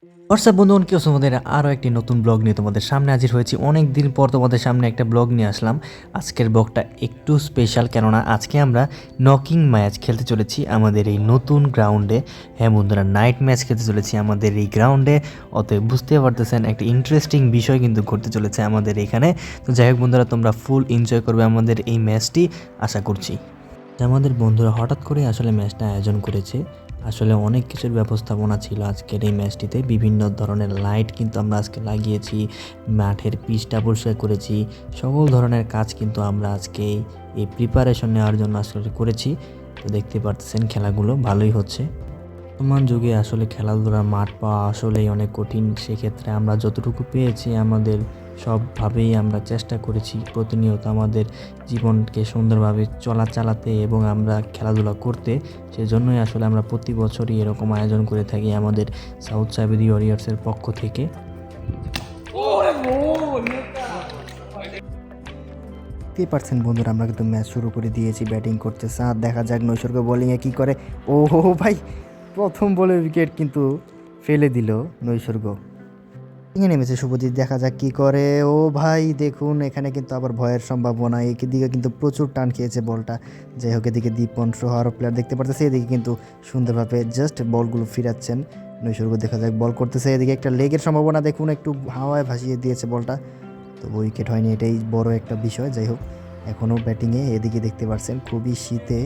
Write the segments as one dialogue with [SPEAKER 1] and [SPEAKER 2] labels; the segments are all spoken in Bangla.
[SPEAKER 1] হোয়াটসঅ্যাপ বন্ধুগণ, কি অবস্থা তোমাদের? আরও একটি নতুন ব্লগ নিয়ে তোমাদের সামনে হাজির হয়েছি। অনেক দিন পর তোমাদের সামনে একটা ব্লগ নিয়ে আসলাম। আজকের ব্লগটা একটু স্পেশাল, কেননা আজকে আমরা নকিং ম্যাচ খেলতে চলেছি আমাদের এই নতুন গ্রাউন্ডে। হ্যাঁ বন্ধুরা, নাইট ম্যাচ খেলতে চলেছি আমাদের এই গ্রাউন্ডে। অতএব বুঝতে পারতেছেন একটা ইন্টারেস্টিং বিষয় কিন্তু ঘটতে চলেছে আমাদের এখানে। তো যাই হোক বন্ধুরা, তোমরা ফুল এনজয় করবে আমাদের এই ম্যাচটি, আশা করছি। আমাদের বন্ধুরা হঠাৎ করে আসলে ম্যাচটা আয়োজন করেছে। আসলে অনেক কিছুর ব্যবস্থাপনা ছিল আজকের এই ম্যাচটিতে। বিভিন্ন ধরনের লাইট কিন্তু আমরা আজকে লাগিয়েছি, মাঠের পিচটা পরিষ্কার করেছি, সকল ধরনের কাজ কিন্তু আমরা আজকে এই প্রিপারেশন নেওয়ার জন্য আসলে করেছি। তো দেখতে পারতেছেন খেলাগুলো ভালোই হচ্ছে। বর্তমান যুগে আসলে খেলাধুলার মাঠ পাওয়া আসলেই অনেক কঠিন। সেক্ষেত্রে আমরা যতটুকু পেয়েছি আমাদের সবভাবেই আমরা চেষ্টা করেছি প্রতিনিয়ত আমাদের জীবনকে সুন্দরভাবে চালাতে এবং আমরা খেলাধুলা করতে। সেজন্যই আসলে আমরা প্রতি বছরই এরকম আয়োজন করে থাকি আমাদের সাউথ সাইবেরি ওয়ারিয়ার্সের পক্ষ থেকে। দেখতেই পারছেন বন্ধুরা, আমরা কিন্তু ম্যাচ শুরু করে দিয়েছি। ব্যাটিং করতেছে, আর দেখা যাক নৈসর্গ বোলিংয়ে কী করে। ও ভাই, প্রথম বলে উইকেট কিন্তু ফেলে দিল নৈসর্গ। ভেঙে নেমেছে শুভজিৎ, দেখা যাক কি করে। ও ভাই দেখুন, এখানে কিন্তু আবার ভয়ের সম্ভাবনা। এদিকে কিন্তু প্রচুর টান খেয়েছে বলটা। যাই হোক, এদিকে দীপন সহ আরও প্লেয়ার দেখতে পারতেছে। এদিকে কিন্তু সুন্দরভাবে জাস্ট বলগুলো ফিরাচ্ছেন নৈসর্গ। দেখা যাক বল করতেছে, এদিকে একটা লেগের সম্ভাবনা। দেখুন একটু হাওয়ায় ভাসিয়ে দিয়েছে বলটা, তো উইকেট হয়নি, এটাই বড় একটা বিষয়। যাই হোক, এখনও ব্যাটিংয়ে। এদিকে দেখতে পাচ্ছেন খুবই শীতে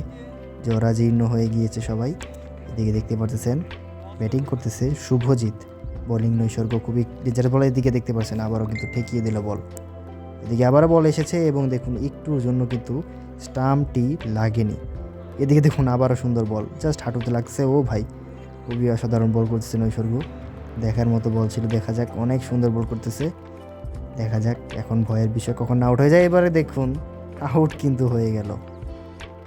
[SPEAKER 1] জরাজীর্ণ হয়ে গিয়েছে সবাই। এদিকে দেখতে পাচ্ছেন ব্যাটিং করতেছে শুভজিৎ, বোলিং নৈসর্গ। খুবই ডেঞ্জারাস বল। এদিকে দেখতে পাচ্ছেন আবারও কিন্তু ঠেকিয়ে দিল বল। এদিকে আবারও বল এসেছে এবং দেখুন একটুর জন্য কিন্তু স্টাম্পটি লাগেনি। এদিকে দেখুন আবারও সুন্দর বল, জাস্ট হাঁটুতে লাগছে। ও ভাই, খুবই অসাধারণ বল করতেছে নৈসর্গ, দেখার মতো বল ছিল। দেখা যাক, অনেক সুন্দর বল করতেছে। দেখা যাক এখন ভয়ের বিষয় কখন আউট হয়ে যায়। এবারে দেখুন আউট কিন্তু হয়ে গেল।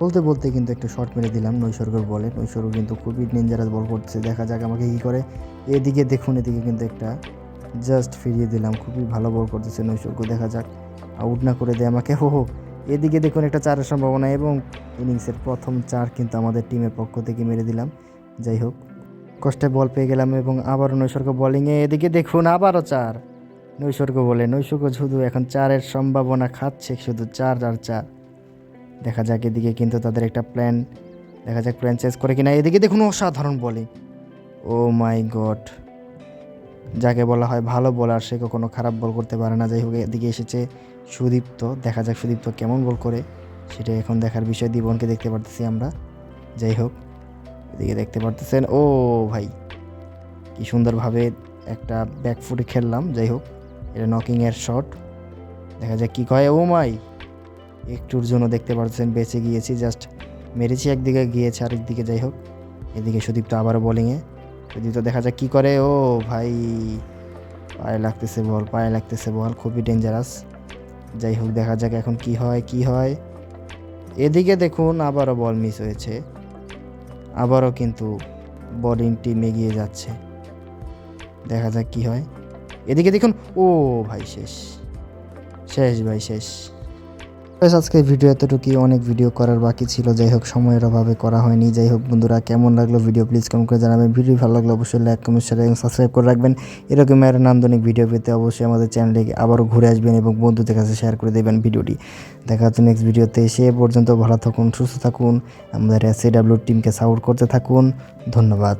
[SPEAKER 1] বলতে বলতে কিন্তু একটা শট মেরে দিলাম নৈসর্গর বলে। নৈসর্গ কিন্তু খুবই ডেঞ্জারাস বল করতেছে, দেখা যাক আমাকে কী করে। এদিকে দেখুন, এদিকে কিন্তু একটা জাস্ট ফিরিয়ে দিলাম। খুবই ভালো বল করতেছে নৈসর্গ, দেখা যাক আউট না করে দেয় আমাকে। হো, এদিকে দেখুন একটা চারের সম্ভাবনা এবং ইনিংসের প্রথম চার কিন্তু আমাদের টিমের পক্ষ থেকে মেরে দিলাম। যাই হোক, কষ্টে বল পেয়ে গেলাম এবং আবারও নৈসর্গ বোলিংয়ে। এদিকে দেখুন আবারও চার নৈসর্গ বলে। নৈসর্গ শুধু এখন চারের সম্ভাবনা খাচ্ছে, শুধু চার আর চার। দেখা যাক, এদিকে কিন্তু তাদের একটা প্ল্যান, দেখা যাক প্ল্যান চেঞ্জ করে কিনা। এদিকে দেখুন অসাধারণ বোলিং। ও মাই গড, যাকে বলা হয় ভালো বোলার সে কখনো খারাপ বল করতে পারে না। যাই হোক, এদিকে এসেছে সুদীপ্ত, দেখা যাক সুদীপ্ত কেমন বল করে, সেটা এখন দেখার বিষয়। দীপনকে দেখতে পারতেছি আমরা। যাই হোক, এদিকে দেখতে পারতেছেন, ও ভাই কি সুন্দরভাবে একটা ব্যাকফুটে খেললাম। যাই হোক, এটা নকিংয়ের শট, দেখা যাক কী কয়। ও মাই, একটুর জন্য দেখতে পাচ্ছেন বেঁচে গিয়েছি, জাস্ট মেরেছি, একদিকে গিয়েছে আরেকদিকে। যাই হোক, এদিকে সুদীপ্ত আবারও বোলিংয়ে। সুদীপ্ত দেখা যাক কী করে। ও ভাই, পায়ে লাগতেছে বল, পায়ে লাগতেছে বল, খুবই ডেঞ্জারাস। যাই হোক, দেখা যাক এখন কি হয়। এদিকে দেখুন আবারও বল মিস হয়েছে, আবারও কিন্তু বোলিং টিম এগিয়ে যাচ্ছে। দেখা যাক কি হয়। এদিকে দেখুন, ও ভাই শেষ ভাই শেষ। আজকে ভিডিও এতটুকুই, অনেক ভিডিও করার বাকি ছিল। যাই হোক, সময়ের অভাবে করা হয়নি। যাই হোক বন্ধুরা, কেমন লাগলো ভিডিও প্লিজ কমেন্ট করে জানাবেন। ভিডিও ভালো লাগলে অবশ্যই লাইক, কমেন্ট, শেয়ার এবং সাবস্ক্রাইব করে রাখবেন। এরকম আরও নান্দনিক ভিডিও পেতে অবশ্যই আমাদের চ্যানেলে আবারও ঘুরে আসবেন এবং বন্ধুদের কাছে শেয়ার করে দেবেন ভিডিওটি। দেখা হচ্ছে নেক্সট ভিডিওতে। সে পর্যন্ত ভালো থাকুন, সুস্থ থাকুন, আমাদের SAW টিমকে সাপোর্ট করতে থাকুন। ধন্যবাদ।